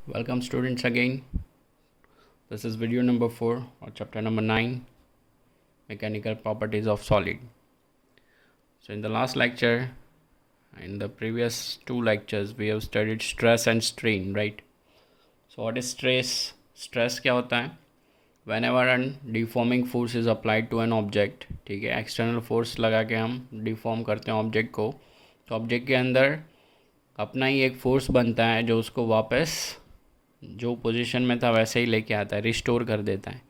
Welcome students again. This is video number 4 or chapter number 9, mechanical properties of solid. So in the last lecture, in the previous two lectures, we have studied stress and strain, right? So what is stress? Stress क्या होता है? Whenever a deforming force is applied to an object, ठीक है, external force लगा के हम deform करते हैं ऑब्जेक्ट को, तो ऑब्जेक्ट के अंदर अपना ही एक फोर्स बनता है जो उसको वापस जो पोजीशन में था वैसे ही लेके आता है, रिस्टोर कर देता है।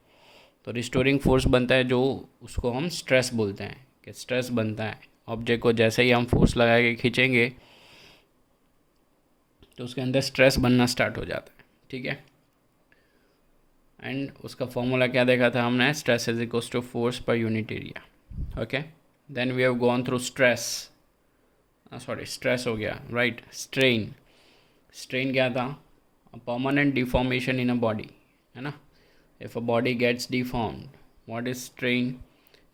तो रिस्टोरिंग फोर्स बनता है जो उसको हम स्ट्रेस बोलते हैं कि स्ट्रेस बनता है ऑब्जेक्ट को, जैसे ही हम फोर्स लगा के खींचेंगे तो उसके अंदर स्ट्रेस बनना स्टार्ट हो जाता है, ठीक है। एंड उसका फॉर्मूला क्या देखा था हमने, stress is equals to force per unit area. Okay, then we have gone through stress, stress हो गया, राइट। स्ट्रेन, स्ट्रेन क्या था? A permanent deformation in a body, है ना। If a body gets deformed, what is strain?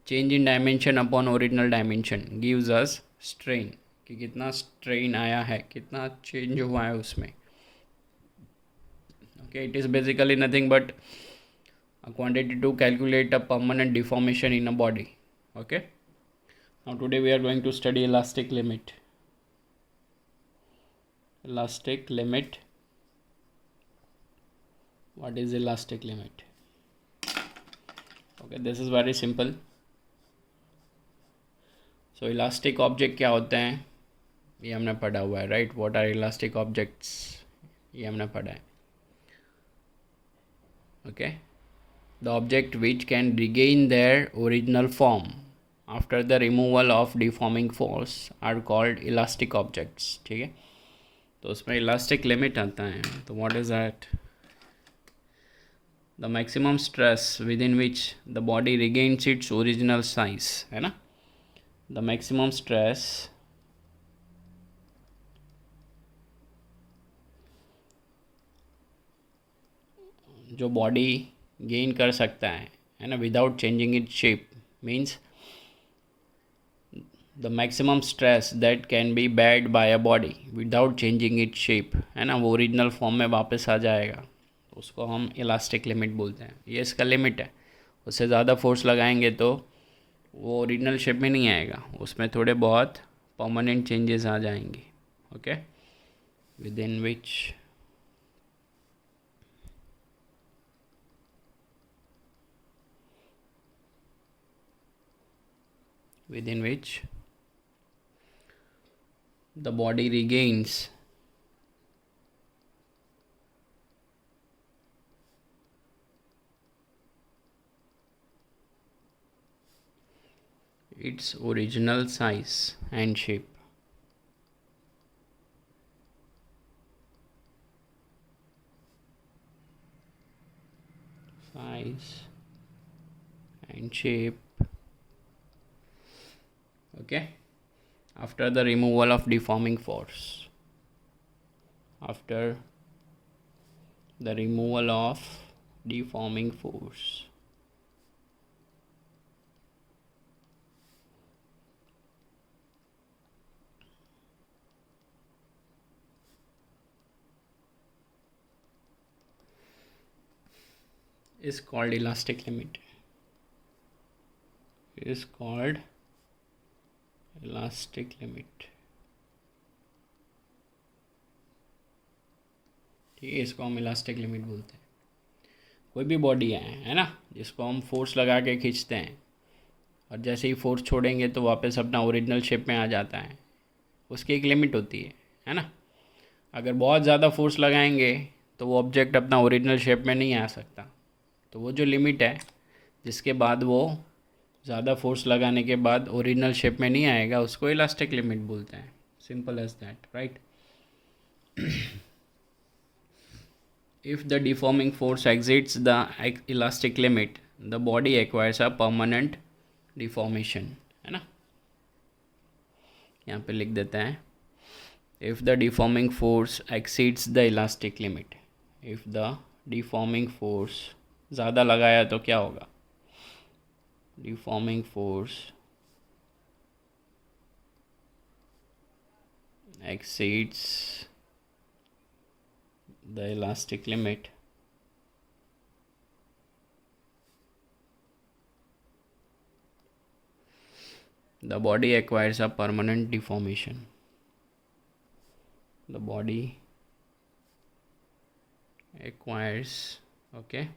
Change in dimension upon original dimension gives us strain, कि कितना strain आया है, कितना change हुआ है उसमें। Okay, it is basically nothing but a quantity to calculate a permanent deformation in a body. Okay, now today we are going to study elastic limit. Elastic limit. What is elastic limit? Okay, this is very simple. So elastic object क्या होते हैं ये हमने पढ़ा हुआ है, right. What are elastic objects, ये हमने पढ़ा है। Okay, the object which can regain their original form after the removal of deforming force are called elastic objects, ठीक है। तो उसमें इलास्टिक लिमिट आता है, तो what is that? The maximum stress within which the body regains its original size, है ना। The maximum stress जो बॉडी गेन कर सकता है ना, without changing it shape, means the maximum stress that can be bad by a body without changing it shape, है ना, वो ओरिजिनल फॉर्म में वापस आ जाएगा, तो उसको हम इलास्टिक लिमिट बोलते हैं। ये इसका लिमिट है। उससे ज़्यादा फोर्स लगाएंगे तो वो ओरिजिनल शेप में नहीं आएगा, उसमें थोड़े बहुत परमानेंट चेंजेस आ जाएंगे। Okay, with in which the body regains its original size and shape. Size and shape. Okay, after the removal of deforming force. After the removal of deforming force. Is called elastic limit. Is called elastic limit. ठीक है, इसको हम elastic limit बोलते हैं। कोई भी body है ना, जिसको हम फोर्स लगा के खींचते हैं और जैसे ही फोर्स छोड़ेंगे तो वापस अपना ओरिजिनल शेप में आ जाता है, उसकी एक लिमिट होती है ना। अगर बहुत ज़्यादा फोर्स लगाएंगे तो वो ऑब्जेक्ट अपना ओरिजिनल शेप में नहीं आ सकता, तो वो जो लिमिट है जिसके बाद वो ज़्यादा फोर्स लगाने के बाद ओरिजिनल शेप में नहीं आएगा, उसको इलास्टिक लिमिट बोलते हैं। Simple as that, right. If the deforming force exceeds the elastic limit, the body acquires a permanent deformation, है ना। यहाँ पे लिख देते हैं, if the deforming force exceeds the elastic limit, if the deforming force ज़्यादा लगाया तो क्या होगा? Deforming force exceeds the elastic limit, the body acquires a permanent deformation. The body acquires, okay,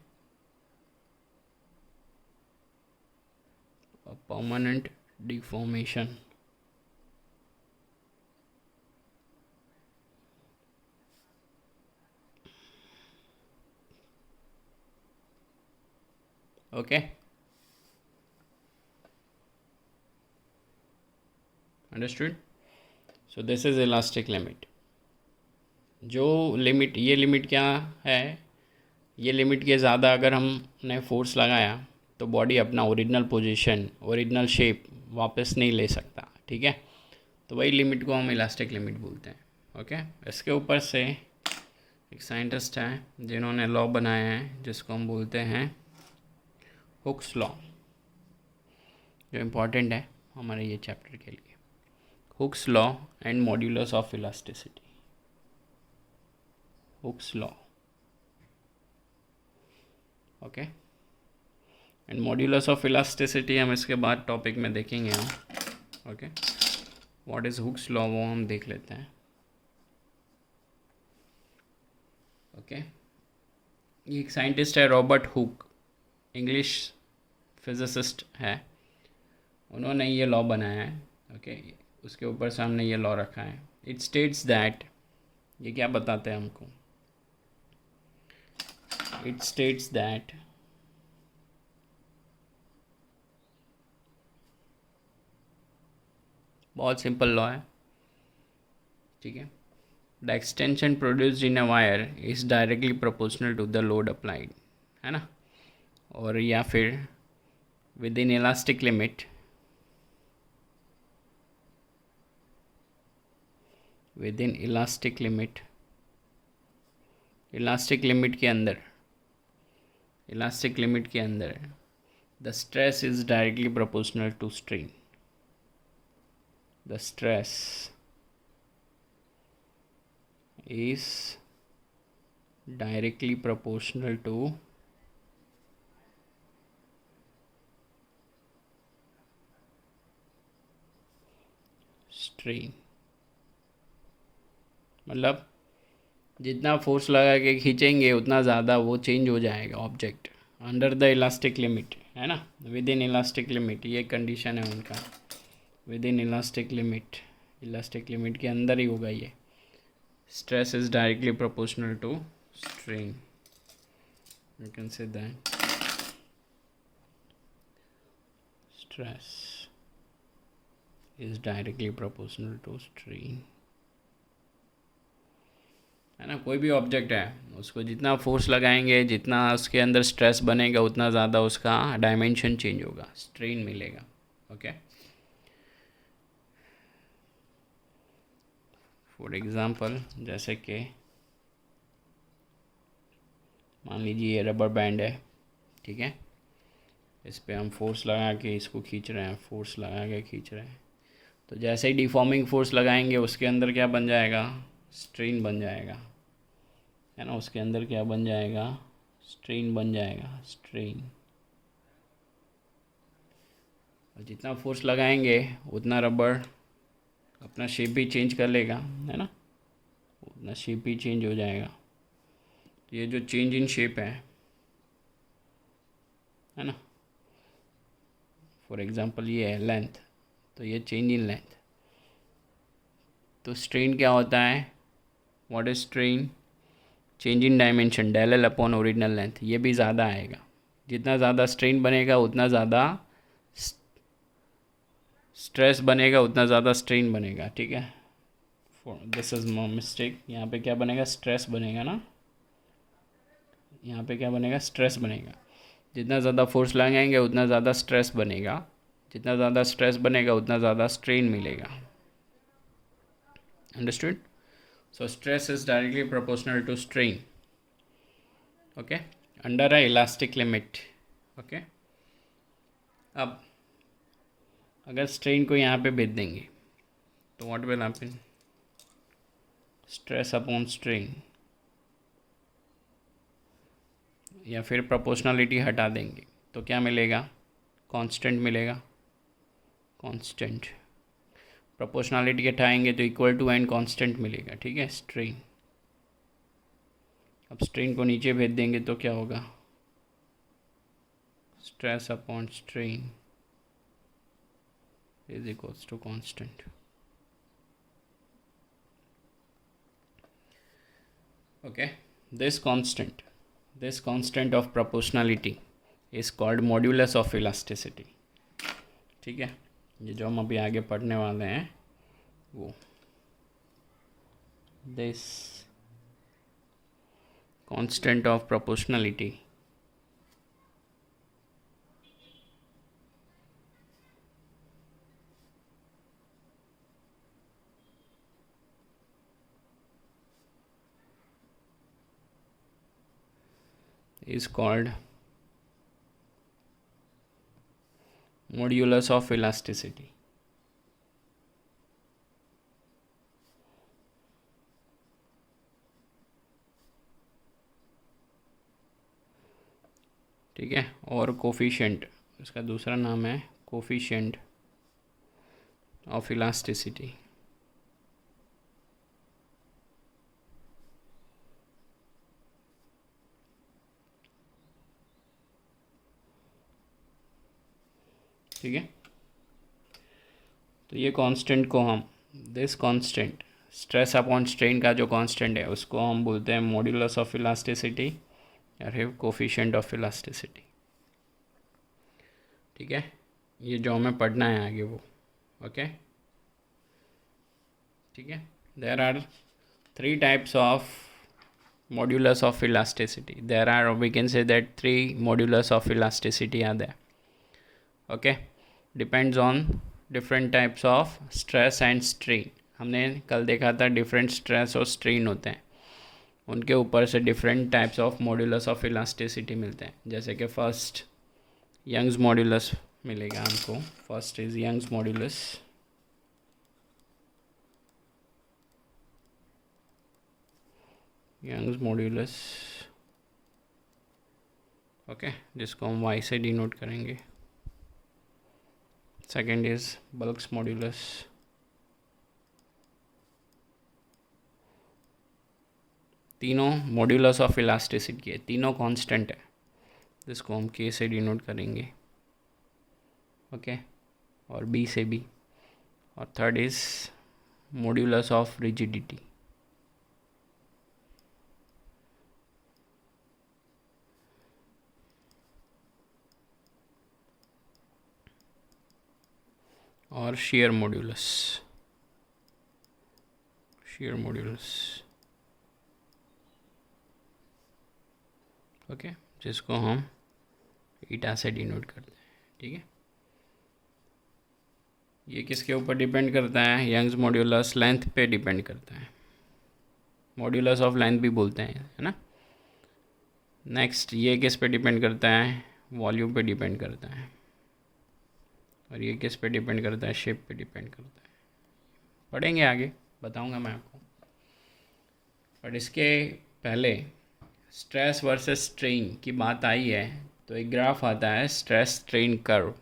a permanent deformation. Okay, understood? So this is elastic limit. जो limit, ये limit क्या है, ये लिमिट के ज़्यादा अगर हमने फोर्स लगाया तो बॉडी अपना ओरिजिनल पोजीशन, ओरिजिनल शेप वापस नहीं ले सकता, ठीक है। तो वही लिमिट को हम इलास्टिक लिमिट बोलते हैं। ओके, इसके ऊपर से एक साइंटिस्ट है जिन्होंने लॉ बनाया है जिसको हम बोलते हैं हुक्स लॉ, जो इम्पोर्टेंट है हमारे ये चैप्टर के लिए। Hooke's law and modulus of elasticity. Hooke's law, okay, and modulus of elasticity हम इसके बाद टॉपिक में देखेंगे हम। Okay, what is Hooke's law वो हम देख लेते हैं। ओके, ये एक साइंटिस्ट है रॉबर्ट हुक, इंग्लिश फिजिसिस्ट है, उन्होंने ये लॉ बनाया है। ओके, उसके ऊपर से हमने ये लॉ रखा है। इट स्टेट्स दैट, ये क्या बताते हैं हमको, इट स्टेट्स दैट बहुत सिंपल लॉ है, ठीक है। The extension produced in a wire is directly proportional to the load applied, है ना। और या फिर within elastic limit, within elastic limit, elastic limit के अंदर, इलास्टिक लिमिट के अंदर the stress is directly proportional to strain. The stress is directly proportional to strain। मतलब जितना फोर्स लगा के खींचेंगे उतना ज़्यादा वो चेंज हो जाएगा object under the elastic limit, है ना। विद इन इलास्टिक लिमिट, ये कंडीशन है उनका, within elastic limit, elastic limit के अंदर ही होगा ये। Stress is directly proportional to strain, you can say that stress is directly proportional to strain, है ना। कोई भी ऑब्जेक्ट है उसको जितना फोर्स लगाएंगे, जितना उसके अंदर स्ट्रेस बनेगा, उतना ज़्यादा उसका डायमेंशन चेंज होगा, स्ट्रेन मिलेगा। ओके, फॉर एग्ज़ाम्पल जैसे कि मान लीजिए ये रबर बैंड है, ठीक है, इस पर हम फोर्स लगा के इसको खींच रहे हैं, फोर्स लगा के खींच रहे हैं, तो जैसे ही डिफॉर्मिंग फोर्स लगाएंगे उसके अंदर क्या बन जाएगा, स्ट्रेन बन जाएगा, है ना। उसके अंदर क्या बन जाएगा, स्ट्रेन बन जाएगा, स्ट्रेन। और जितना फोर्स लगाएंगे उतना रबर अपना शेप भी चेंज कर लेगा, है ना, उतना शेप भी चेंज हो जाएगा। तो ये जो चेंज इन शेप है ना, फॉर एग्जांपल ये है लेंथ, तो ये चेंज इन लेंथ। तो स्ट्रेन क्या होता है, what is strain, change in dimension del L upon original length, ये भी ज़्यादा आएगा। जितना ज़्यादा स्ट्रेन बनेगा उतना ज़्यादा स्ट्रेस बनेगा, उतना ज़्यादा स्ट्रेन बनेगा, ठीक है। दिस इज माय मिस्टेक, यहाँ पे क्या बनेगा, स्ट्रेस बनेगा ना, यहाँ पे क्या बनेगा, स्ट्रेस बनेगा। जितना ज़्यादा फोर्स लगाएंगे उतना ज़्यादा स्ट्रेस बनेगा, जितना ज़्यादा स्ट्रेस बनेगा उतना ज़्यादा स्ट्रेन मिलेगा। Understood? So stress is directly proportional to strain, okay, under a elastic limit. Okay, अब अगर स्ट्रेन को यहाँ पे भेज देंगे तो what will happen, stress upon strain, या फिर प्रोपोर्शनलिटी हटा देंगे तो क्या मिलेगा, कांस्टेंट मिलेगा, कांस्टेंट। प्रोपोर्शनलिटी हटाएंगे तो इक्वल टू एंड कांस्टेंट मिलेगा, ठीक है, स्ट्रेन। अब स्ट्रेन को नीचे भेज देंगे तो क्या होगा, stress upon strain is equals to constant. Okay, this constant of proportionality is called modulus of elasticity। ठीक है, ये जो हम अभी आगे पढ़ने वाले हैं वो this constant of proportionality is called modulus of elasticity। ठीक है, और कोफिशिएंट, इसका दूसरा नाम है कोफिशिएंट ऑफ इलास्टिसिटी। ठीक है, तो ये कांस्टेंट को हम, this constant stress upon strain का जो कांस्टेंट है उसको हम बोलते हैं मॉड्यूलस ऑफ इलास्टिसिटी या फिर कोफिशिएंट ऑफ इलास्टिसिटी। ठीक है, ये जो हमें पढ़ना है आगे वो, ओके। ठीक है, there are 3 types of modulus of elasticity। there are, we can say that 3 modulus of elasticity are there। okay, depends on different types of stress and strain। हमने कल देखा था डिफरेंट स्ट्रेस और स्ट्रेन होते हैं, उनके ऊपर से different types of modulus of elasticity मिलते हैं। जैसे कि फर्स्ट यंग्स मॉड्यूलस मिलेगा हमको, first is Young's modulus. Young's modulus, okay, जिसको हम y से डिनोट करेंगे। सेकेंड इज बल्क्स मॉड्यूलस, तीनों मॉड्यूलस ऑफ इलास्टिसिटी है, तीनों कांस्टेंट है, जिसको हम k से डिनोट करेंगे, ओके, और b से भी। और third is modulus of rigidity. और shear modulus, shear modulus, okay, जिसको हम ईटा से डिनोट करते हैं। ठीक है, ये किसके ऊपर डिपेंड करता है, यंग्स मॉड्यूलस लेंथ पे डिपेंड करता है, मॉड्यूलस ऑफ लेंथ भी बोलते हैं, है ना। नेक्स्ट ये किस पे डिपेंड करता है, वॉल्यूम पे डिपेंड करता है। और ये किस पे डिपेंड करता है, शेप पे डिपेंड करता है। पढ़ेंगे आगे, बताऊंगा मैं आपको। बट इसके पहले स्ट्रेस वर्सेस स्ट्रेन की बात आई है तो एक ग्राफ आता है स्ट्रेस स्ट्रेन कर्व,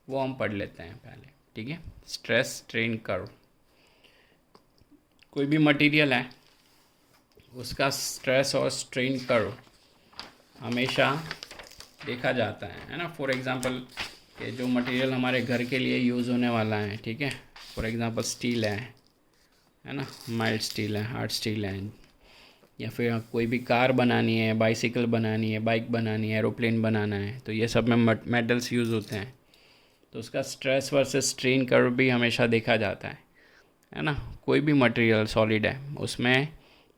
वो हम पढ़ लेते हैं पहले। ठीक है, स्ट्रेस स्ट्रेन कर्व, कोई भी मटेरियल है उसका स्ट्रेस और स्ट्रेन कर्व हमेशा देखा जाता है ना। फॉर एग्जांपल कि जो मटेरियल हमारे घर के लिए यूज़ होने वाला है, ठीक है, फॉर एग्जांपल स्टील है ना, माइल्ड स्टील है, हार्ड स्टील है, या फिर कोई भी कार बनानी है, बाइसिकल बनानी है, बाइक बनानी है, एरोप्लेन बनाना है, तो ये सब में मेटल्स यूज़ होते हैं, तो उसका स्ट्रेस वर्सेस स्ट्रेन कर्व भी हमेशा देखा जाता है ना। कोई भी मटेरियल सॉलिड है उसमें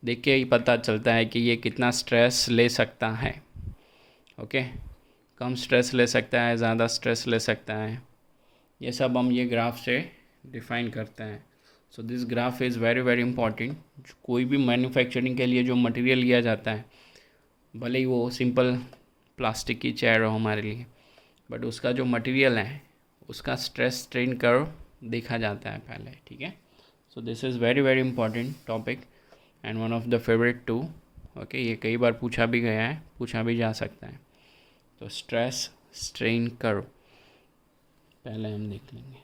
देख के ही पता चलता है कि ये कितना स्ट्रेस ले सकता है, ओके, कम स्ट्रेस ले सकता है, ज़्यादा स्ट्रेस ले सकता है, ये सब हम ये ग्राफ से डिफ़ाइन करते हैं। So this graph is very very important. कोई भी मैन्युफैक्चरिंग के लिए जो मटेरियल लिया जाता है, भले ही वो सिंपल प्लास्टिक की चेयर हो हमारे लिए, बट उसका जो मटेरियल है उसका स्ट्रेस स्ट्रेन कर्व देखा जाता है पहले। ठीक है, so this is very very important topic and one of the favourite to okay, ये कई बार पूछा भी गया है, पूछा भी जा सकता है। तो स्ट्रेस स्ट्रेन कर्व पहले हम देख लेंगे।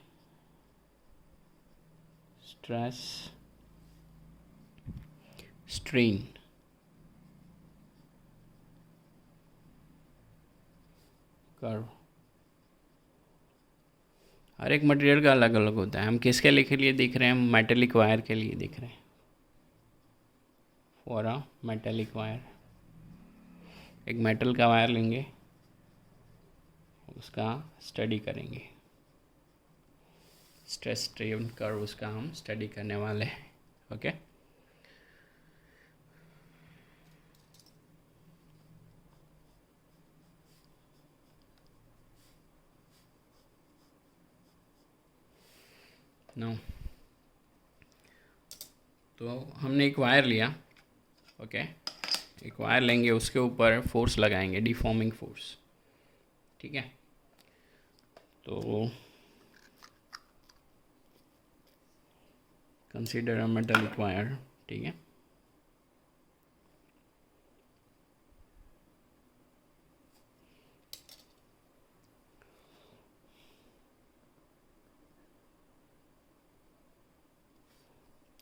स्ट्रेस स्ट्रेन कर्व, हर एक मटेरियल का अलग अलग होता है। हम किसके लिए देख रहे हैं? हम मेटेलिक वायर के लिए देख रहे हैं, फॉर अ मेटेलिक वायर। एक मेटल का वायर लेंगे, उसका स्टडी करेंगे, स्ट्रेस स्ट्रेन कर्व उसका हम स्टडी करने वाले हैं। ओके, नो, तो हमने एक वायर लिया। ओके, एक वायर लेंगे, उसके ऊपर फोर्स लगाएंगे, डिफॉर्मिंग फोर्स। ठीक है, तो कंसीडर अ मेटालिक वायर। ठीक है,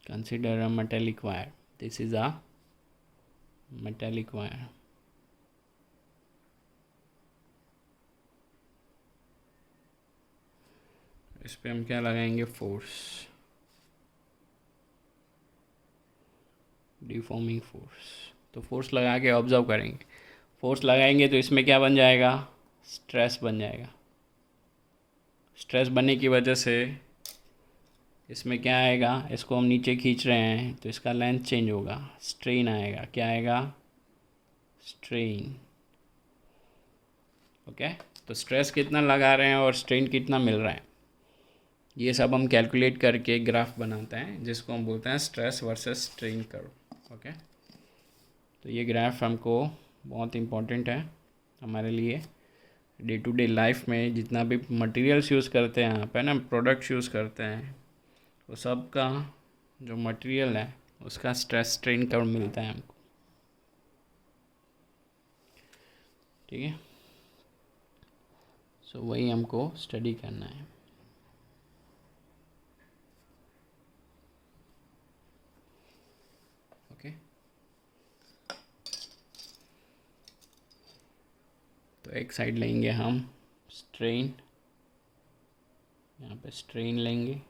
consider a metallic wire. This is a metallic wire. इस पे हम क्या लगाएंगे? Force, deforming force. तो फोर्स लगा के ऑब्जर्व करेंगे। फोर्स लगाएंगे तो इसमें क्या बन जाएगा? स्ट्रेस बन जाएगा। स्ट्रेस बनने की वजह से इसमें क्या आएगा? इसको हम नीचे खींच रहे हैं तो इसका लेंथ चेंज होगा, स्ट्रेन आएगा। क्या आएगा? स्ट्रेन। ओके, तो स्ट्रेस कितना लगा रहे हैं और स्ट्रेन कितना मिल रहा है, ये सब हम कैलकुलेट करके ग्राफ बनाते हैं, जिसको हम बोलते हैं stress versus strain curve. Okay, तो ये ग्राफ हमको बहुत इम्पोर्टेंट है हमारे लिए। डे टू डे लाइफ में जितना भी मटेरियल्स यूज़ करते हैं यहाँ पे ना, प्रोडक्ट्स यूज़ करते हैं, वो सब का जो मटेरियल है उसका स्ट्रेस स्ट्रेन कर्व मिलता है हमको। ठीक है, सो वही हमको स्टडी करना है। ओके, तो एक साइड लेंगे हम स्ट्रेन, यहाँ पे स्ट्रेन लेंगे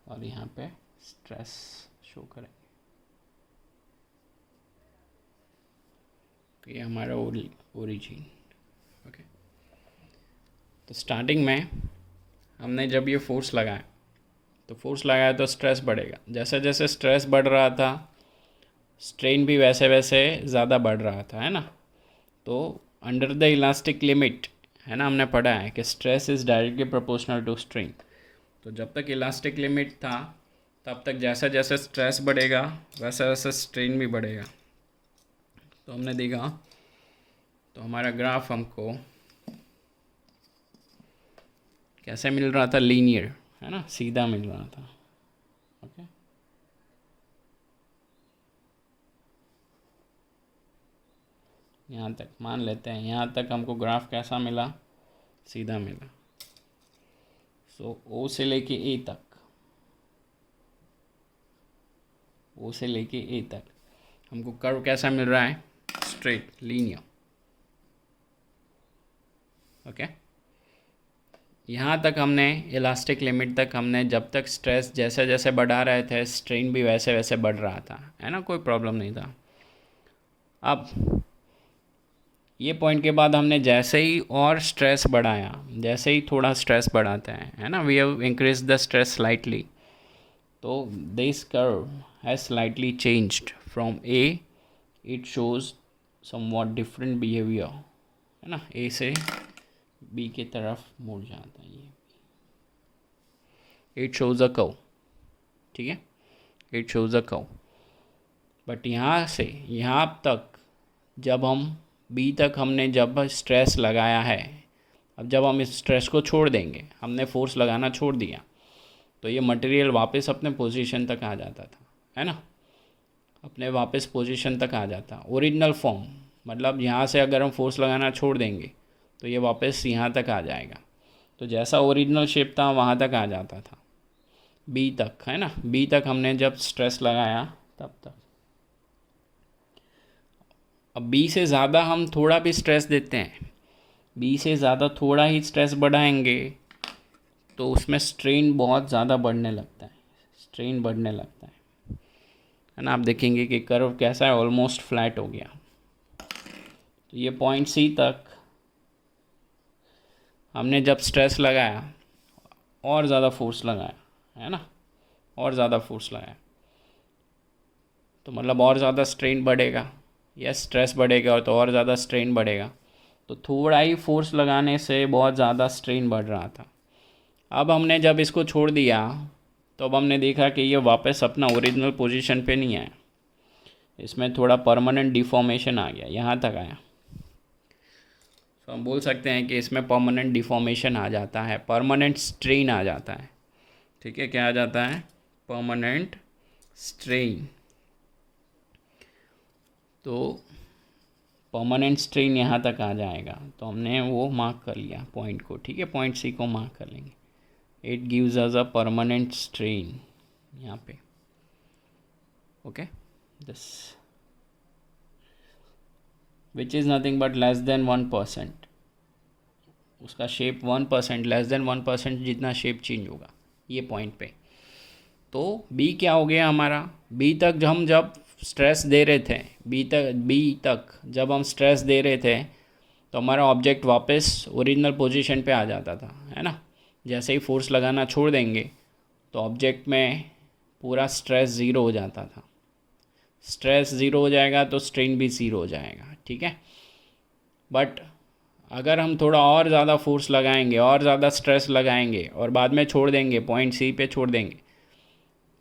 और यहाँ पे स्ट्रेस शो करेंगे। तो ये हमारा ओरिजिन। ओके, तो स्टार्टिंग में हमने जब ये फोर्स लगाया तो तो स्ट्रेस बढ़ेगा। जैसे जैसे स्ट्रेस बढ़ रहा था, स्ट्रेन भी वैसे वैसे ज़्यादा बढ़ रहा था, है ना। तो अंडर द इलास्टिक लिमिट, है ना, हमने पढ़ा है कि stress is directly proportional to strain. तो जब तक इलास्टिक लिमिट था तब तक जैसा जैसे स्ट्रेस बढ़ेगा वैसा वैसा स्ट्रेन भी बढ़ेगा। तो हमने देखा, तो हमारा ग्राफ हमको कैसे मिल रहा था? लीनियर, है ना, सीधा मिल रहा था। ओके, यहाँ तक मान लेते हैं, यहाँ तक हमको ग्राफ कैसा मिला? सीधा मिला। सो ओ से लेके ए तक, ओ से लेके ए तक हमको कर्व कैसा मिल रहा है? Straight, linear. ओके, यहाँ तक हमने इलास्टिक लिमिट तक हमने, जब तक स्ट्रेस जैसे जैसे बढ़ा रहे थे स्ट्रेन भी वैसे वैसे बढ़ रहा था, है ना, कोई प्रॉब्लम नहीं था। अब ये पॉइंट के बाद हमने जैसे ही और स्ट्रेस बढ़ाया, जैसे ही थोड़ा स्ट्रेस बढ़ाते हैं, है ना, we have increase the stress slightly, तो this curve has slightly changed from a, it shows somewhat different behaviour, है ना, ए से बी की तरफ मुड़ जाता है ये। इट शोज अ कर्व, ठीक है, it shows a curve. But यहाँ से यहाँ तक जब हम बी तक हमने जब स्ट्रेस लगाया है, अब जब हम इस स्ट्रेस को छोड़ देंगे, हमने फोर्स लगाना छोड़ दिया, तो ये मटेरियल वापस अपने पोजीशन तक आ जाता था, है ना। अपने वापस पोजीशन तक आ जाता। ओरिजिनल फॉर्म मतलब यहाँ से अगर हम फोर्स लगाना छोड़ देंगे तो ये वापस यहाँ तक आ जाएगा। तो जैसा ओरिजिनल शेप था वहाँ तक आ जाता था, बी तक, है ना। बी तक हमने जब स्ट्रेस लगाया तब तक। अब बी से ज़्यादा हम थोड़ा भी स्ट्रेस देते हैं, बी से ज़्यादा थोड़ा ही स्ट्रेस बढ़ाएंगे तो उसमें स्ट्रेन बहुत ज़्यादा बढ़ने लगता है, स्ट्रेन बढ़ने लगता है ना। आप देखेंगे कि कर्व कैसा है, ऑलमोस्ट फ्लैट हो गया। तो ये पॉइंट सी तक हमने जब स्ट्रेस लगाया और ज़्यादा फोर्स लगाया, है ना, और ज़्यादा फोर्स लगाया तो मतलब और ज़्यादा स्ट्रेन बढ़ेगा या स्ट्रेस बढ़ेगा तो और ज़्यादा स्ट्रेन बढ़ेगा। तो थोड़ा ही फोर्स लगाने से बहुत ज़्यादा स्ट्रेन बढ़ रहा था। अब हमने जब इसको छोड़ दिया तो अब हमने देखा कि ये वापस अपना ओरिजिनल पोजीशन पे नहीं आया, इसमें थोड़ा परमानेंट डिफॉर्मेशन आ गया, यहाँ तक आया। तो हम बोल सकते हैं कि इसमें परमानेंट डिफॉर्मेशन आ जाता है, परमानेंट स्ट्रेन आ जाता है। ठीक है, क्या आ जाता है? Permanent strain. तो परमानेंट स्ट्रेन यहाँ तक आ जाएगा, तो हमने वो मार्क कर लिया पॉइंट को। ठीक है, पॉइंट सी को मार्क कर लेंगे। It gives us a permanent strain यहाँ पे। Okay, this which is nothing but less than 1%। उसका शेप 1%, लेस देन 1% जितना शेप चेंज होगा ये पॉइंट पे। तो बी क्या हो गया हमारा? बी तक हम जब स्ट्रेस दे रहे थे, बी तक जब हम स्ट्रेस दे रहे थे तो हमारा ऑब्जेक्ट वापस ओरिजिनल पोजीशन पे आ जाता था, है ना। जैसे ही फोर्स लगाना छोड़ देंगे तो ऑब्जेक्ट में पूरा स्ट्रेस ज़ीरो हो जाता था। स्ट्रेस ज़ीरो हो जाएगा तो स्ट्रेन भी ज़ीरो हो जाएगा। ठीक है, बट अगर हम थोड़ा और ज़्यादा फोर्स लगाएंगे और ज़्यादा स्ट्रेस लगाएंगे और बाद में छोड़ देंगे, पॉइंट सी पे छोड़ देंगे,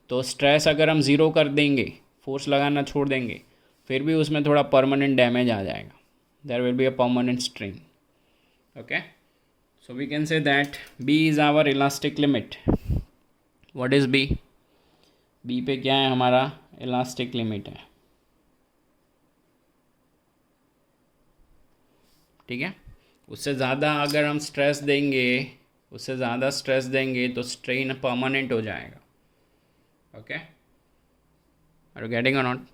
तो स्ट्रेस अगर हम ज़ीरो कर देंगे, फोर्स लगाना छोड़ देंगे, फिर भी उसमें थोड़ा परमानेंट डैमेज आ जाएगा। There will be a permanent strain. Okay, so we can say that B is our elastic limit. What is B? B पे क्या है हमारा? इलास्टिक लिमिट है। ठीक है, उससे ज़्यादा अगर हम स्ट्रेस देंगे, उससे ज़्यादा स्ट्रेस देंगे तो स्ट्रेन परमानेंट हो जाएगा। Okay, are you getting or not?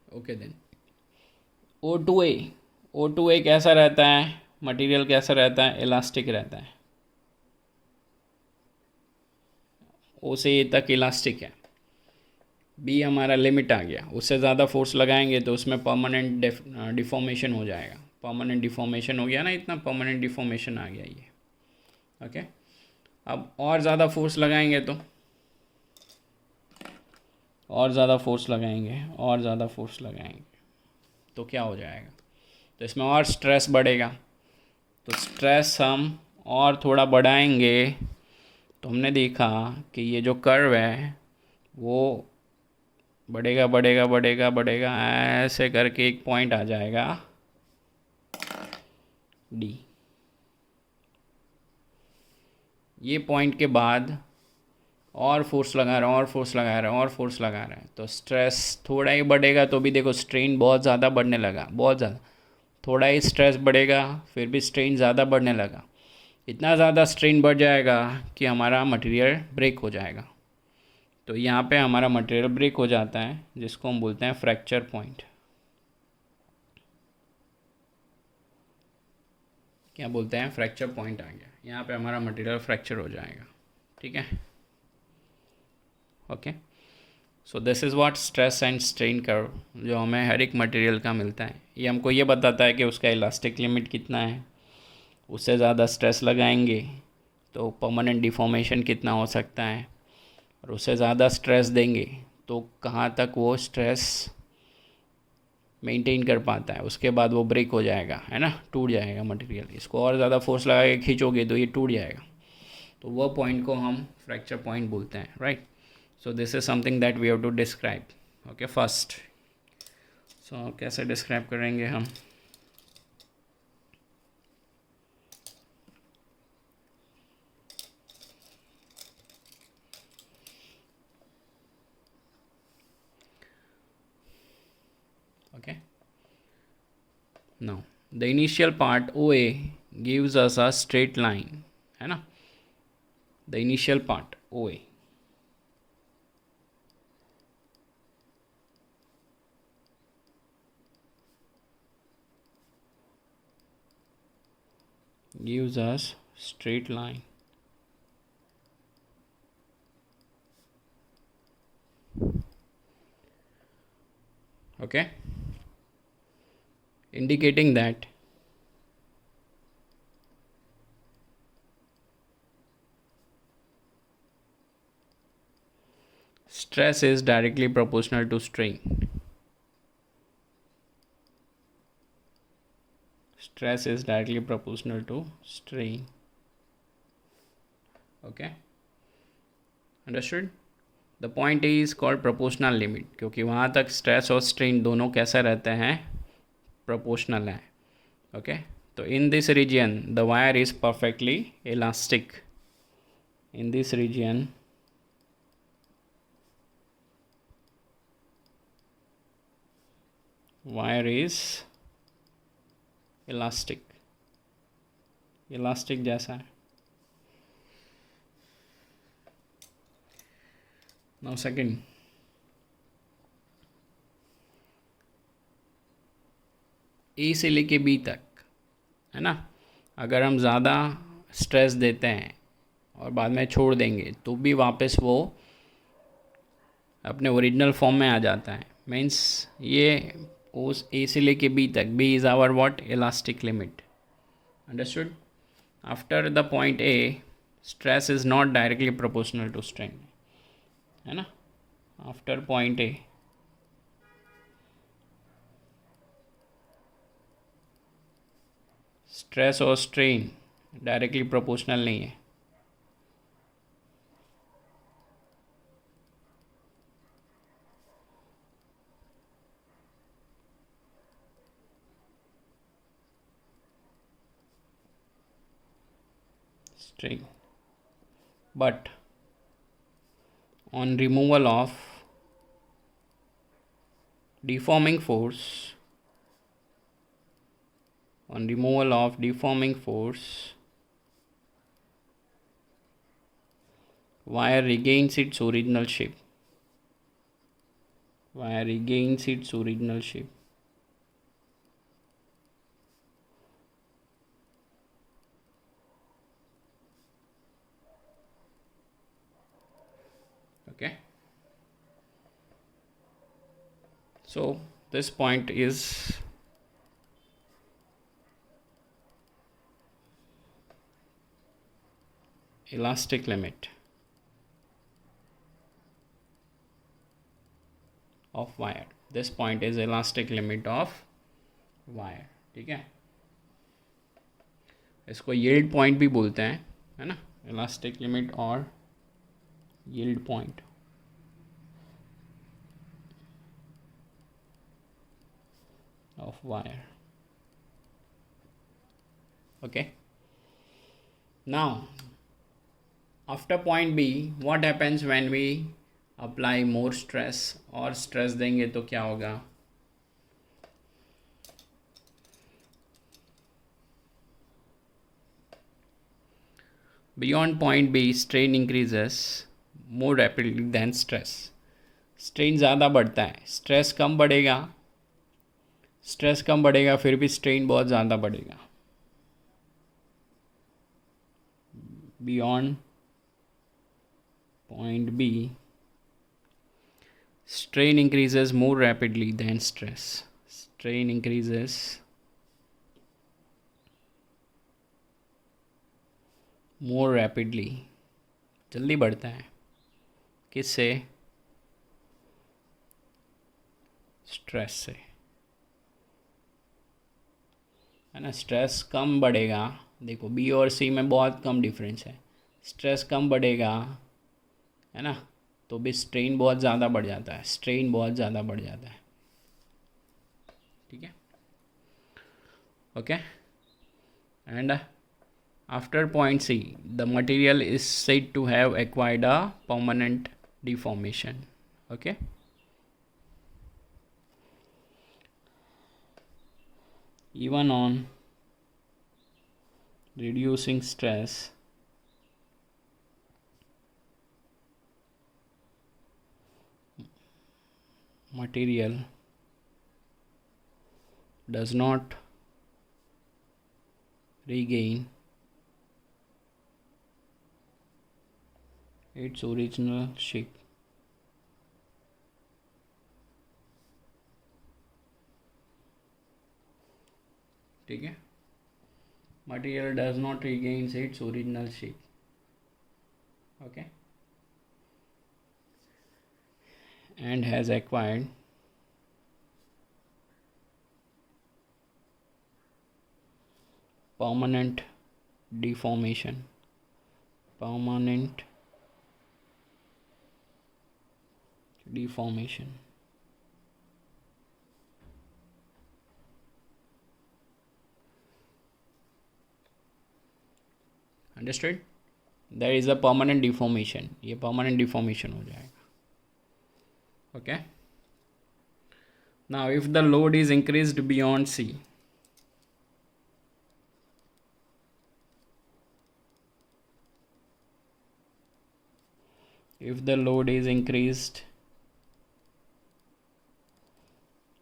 Okay then O2A, O2A कैसा रहता है? मटेरियल कैसा रहता है? इलास्टिक रहता है। O से A तक इलास्टिक है। बी हमारा लिमिट आ गया, उससे ज़्यादा फोर्स लगाएंगे तो उसमें परमानेंट डिफॉर्मेशन हो जाएगा। परमानेंट डिफॉर्मेशन हो गया ना, इतना परमानेंट डिफॉर्मेशन आ गया ये। ओके, अब और ज़्यादा फोर्स लगाएंगे तो और ज़्यादा फोर्स लगाएंगे और ज़्यादा फोर्स लगाएंगे तो क्या हो जाएगा? तो इसमें और स्ट्रेस बढ़ेगा। तो स्ट्रेस हम और थोड़ा बढ़ाएंगे तो हमने देखा कि ये जो कर्व है वो बढ़ेगा बढ़ेगा बढ़ेगा बढ़ेगा, ऐसे करके एक पॉइंट आ जाएगा डी। ये पॉइंट के बाद और फोर्स लगा रहा है और फोर्स लगा रहा है और फोर्स लगा रहा है तो स्ट्रेस थोड़ा ही बढ़ेगा तो भी देखो स्ट्रेन बहुत ज़्यादा बढ़ने लगा, बहुत ज़्यादा। थोड़ा ही स्ट्रेस बढ़ेगा फिर भी स्ट्रेन ज़्यादा बढ़ने लगा। इतना ज़्यादा स्ट्रेन बढ़ जाएगा कि हमारा मटेरियल ब्रेक हो जाएगा। तो यहाँ पे हमारा मटेरियल ब्रेक हो जाता है, जिसको हम बोलते हैं फ्रैक्चर पॉइंट। क्या बोलते हैं? फ्रैक्चर पॉइंट आ गया, यहाँ पे हमारा मटेरियल फ्रैक्चर हो जाएगा। ठीक है, okay. So this is what stress and strain curve जो हमें हर एक मटेरियल का मिलता है। ये हमको ये बताता है कि उसका इलास्टिक लिमिट कितना है, उससे ज़्यादा स्ट्रेस लगाएंगे तो परमानेंट डिफॉर्मेशन कितना हो सकता है, और उससे ज़्यादा स्ट्रेस देंगे तो कहाँ तक वो स्ट्रेस मेंटेन कर पाता है, उसके बाद वो ब्रेक हो जाएगा, है ना, टूट जाएगा मटेरियल। इसको और ज़्यादा फोर्स लगा के खींचोगे तो ये टूट जाएगा। तो वह पॉइंट को हम फ्रैक्चर पॉइंट बोलते हैं, right. So this is something that we have to describe. Okay, first so कैसे डिस्क्राइब करेंगे हम? Okay, now the initial part OA gives us a straight line, है ना. The initial part OA gives us straight line. Okay, indicating that stress is directly proportional to strain. Stress is directly proportional to strain. Okay, understood. The point A is called proportional limit, क्योंकि वहाँ तक stress और strain दोनों कैसे रहते हैं, proportional है. Okay, तो in this region the wire is perfectly elastic. In this region wire is elastic, elastic जैसा है. नाउ सेकंड, ए से लेके बी तक, है ना. अगर हम ज़्यादा स्ट्रेस देते हैं और बाद में छोड़ देंगे तो भी वापस वो अपने ओरिजिनल फॉर्म में आ जाता है. मीन्स ये उस ए से लेके बी तक, B is our what, elastic limit. Understood. After the point A stress is not directly proportional to strain, है ना. आफ्टर पॉइंट ए स्ट्रेस और स्ट्रेन डायरेक्टली प्रोपोर्शनल नहीं है. Strain, but on removal of deforming force, wire regains its original shape. Okay, so this point is elastic limit of wire. This point is elastic limit of wire. ठीक है, इसको yield point भी बोलते हैं, है ना. elastic limit और yield point. Of wire. Okay, now after point B, what happens when we apply more stress, और stress देंगे तो क्या होगा. Beyond point B, strain increases more rapidly than stress. strain ज़्यादा बढ़ता है, stress कम बढ़ेगा. स्ट्रेस कम बढ़ेगा फिर भी स्ट्रेन बहुत ज़्यादा बढ़ेगा. Beyond point B strain increases more rapidly than stress. Strain increases more rapidly, जल्दी बढ़ता है. किससे, स्ट्रेस से, है ना. स्ट्रेस कम बढ़ेगा, देखो बी और सी में बहुत कम डिफरेंस है. स्ट्रेस कम बढ़ेगा, है ना, तो भी स्ट्रेन बहुत ज़्यादा बढ़ जाता है. स्ट्रेन बहुत ज़्यादा बढ़ जाता है. ठीक है, okay. And after point C the material is said to have acquired a permanent deformation. Okay, even on reducing stress, material does not regain its original shape. ठीक है, material does not regain its original shape. Okay, and has acquired permanent deformation. Understood? There is a permanent deformation. ये permanent deformation हो जाएगा. Okay. Now, if the load is increased beyond C, if the load is increased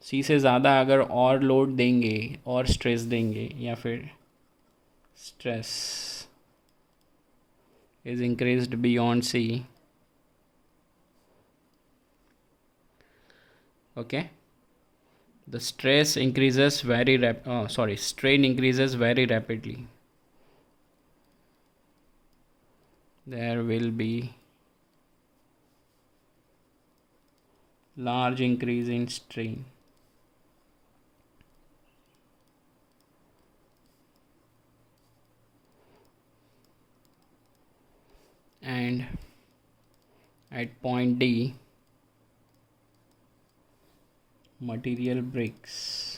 C से ज़्यादा अगर और load देंगे और stress देंगे या फिर stress is increased beyond C, okay, the stress increases strain increases very rapidly. There will be large increase in strain. And at point D, material breaks.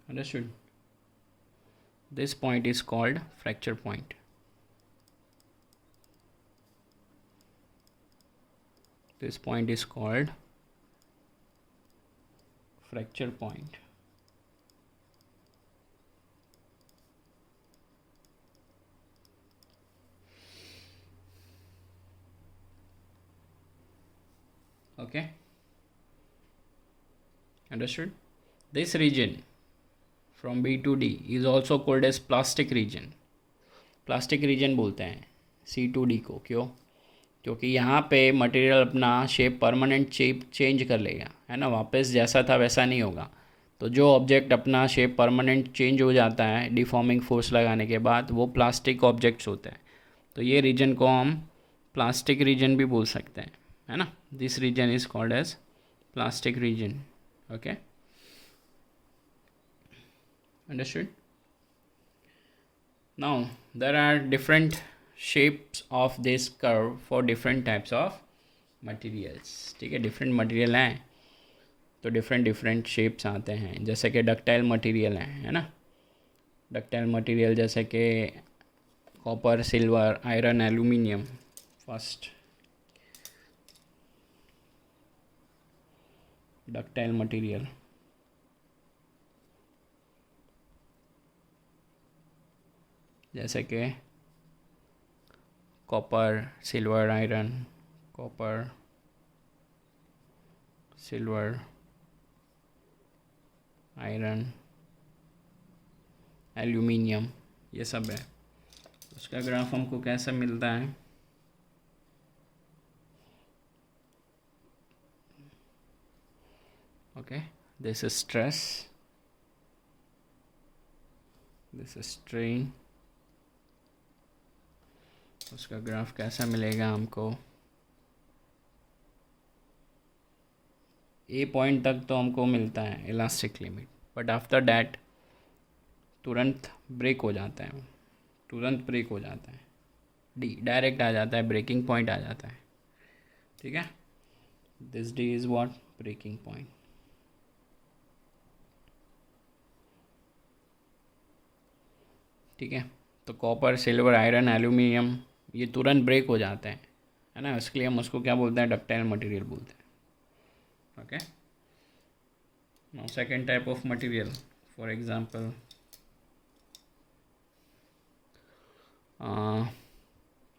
Understood? This point is called fracture point. This point is called fracture point. Okay, understood? This region from B to D is also called as plastic region. Plastic region बोलते हैं C to D को. क्यों? क्योंकि यहाँ पे material अपना shape permanent shape change कर लेगा, है ना, वापस जैसा था वैसा नहीं होगा. तो जो ऑब्जेक्ट अपना शेप परमानेंट चेंज हो जाता है डिफॉर्मिंग फोर्स लगाने के बाद, वो प्लास्टिक ऑब्जेक्ट्स होते हैं. तो ये रीजन को हम प्लास्टिक रीजन भी बोल सकते हैं, है ना. This region is called as plastic region. Okay, understood? Now there are different shapes of this curve for different types of materials. ठीक है, डिफरेंट मटेरियल हैं तो डिफरेंट शेप्स आते हैं. जैसे कि डक्टाइल मटेरियल है ना. डक्टाइल मटेरियल जैसे कि copper, silver, iron, aluminium. First ductile material, जैसे कि copper, silver, iron, copper, silver, iron, aluminium, ये सब है. उसका ग्राफ हमको कैसे मिलता है? Okay, this is stress, this is strain. उसका ग्राफ कैसा मिलेगा हमको? ए पॉइंट तक तो हमको मिलता है elastic limit, but after that तुरंत ब्रेक हो जाता है, डी डायरेक्ट आ जाता है, ब्रेकिंग पॉइंट आ जाता है. ठीक है, this D is what? Breaking point. ठीक है, तो कॉपर, सिल्वर, आयरन, एल्यूमिनियम ये तुरंत ब्रेक हो जाते हैं, है ना, इसके लिए हम उसको क्या बोलते हैं, डक्टाइल मटेरियल बोलते हैं. Okay, now second type of material, for example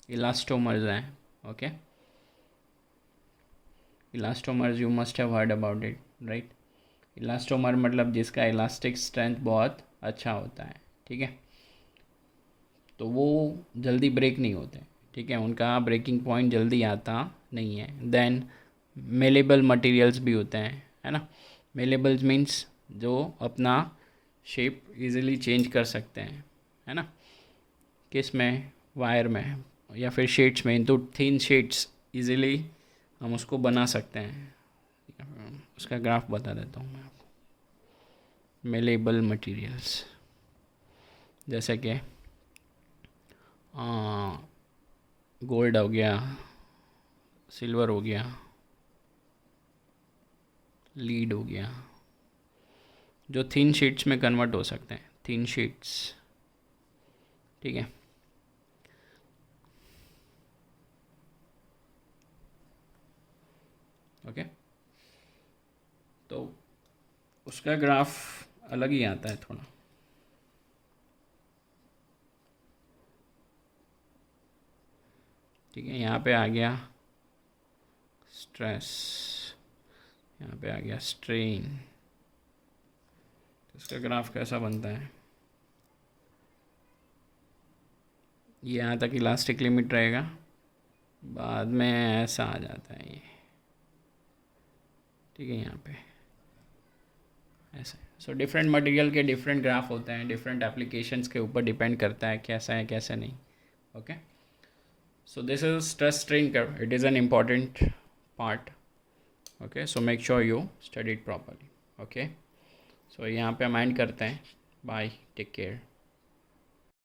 elastomers हैं. Okay, elastomers you must have heard about it, right. Elastomer मतलब जिसका इलास्टिक स्ट्रेंथ बहुत अच्छा होता है. ठीक है, तो वो जल्दी ब्रेक नहीं होते. ठीक है, उनका ब्रेकिंग पॉइंट जल्दी आता नहीं है. देन मेलेबल मटेरियल्स भी होते हैं, है ना. मेलेबल्स मीन्स जो अपना शेप इजीली चेंज कर सकते हैं, है ना. किस में, वायर में या फिर शीट्स में. तो थिन शीट्स इजीली हम उसको बना सकते हैं. उसका ग्राफ बता देता हूँ मैं आपको. मेलेबल मटेरियल्स जैसे कि गोल्ड हो गया, सिल्वर हो गया, लीड हो गया, जो थिन शीट्स में कन्वर्ट हो सकते हैं. थिन शीट्स, ठीक है. ओके, तो उसका ग्राफ अलग ही आता है थोड़ा. ठीक है, यहाँ पे आ गया स्ट्रेस, यहाँ पे आ गया स्ट्रेन. तो इसका ग्राफ कैसा बनता है, ये यहाँ तक इलास्टिक लिमिट रहेगा, बाद में ऐसा आ जाता है ये. ठीक है, यहाँ पे ऐसा. सो डिफरेंट मटेरियल के डिफरेंट ग्राफ होते हैं, डिफरेंट एप्लीकेशंस के ऊपर डिपेंड करता है कैसा है कैसा नहीं. Okay, so this is stress strain curve. It is an important part. Okay, so make sure you study it properly. Okay, so यहाँ पे हम एंड करते हैं. Bye, take care.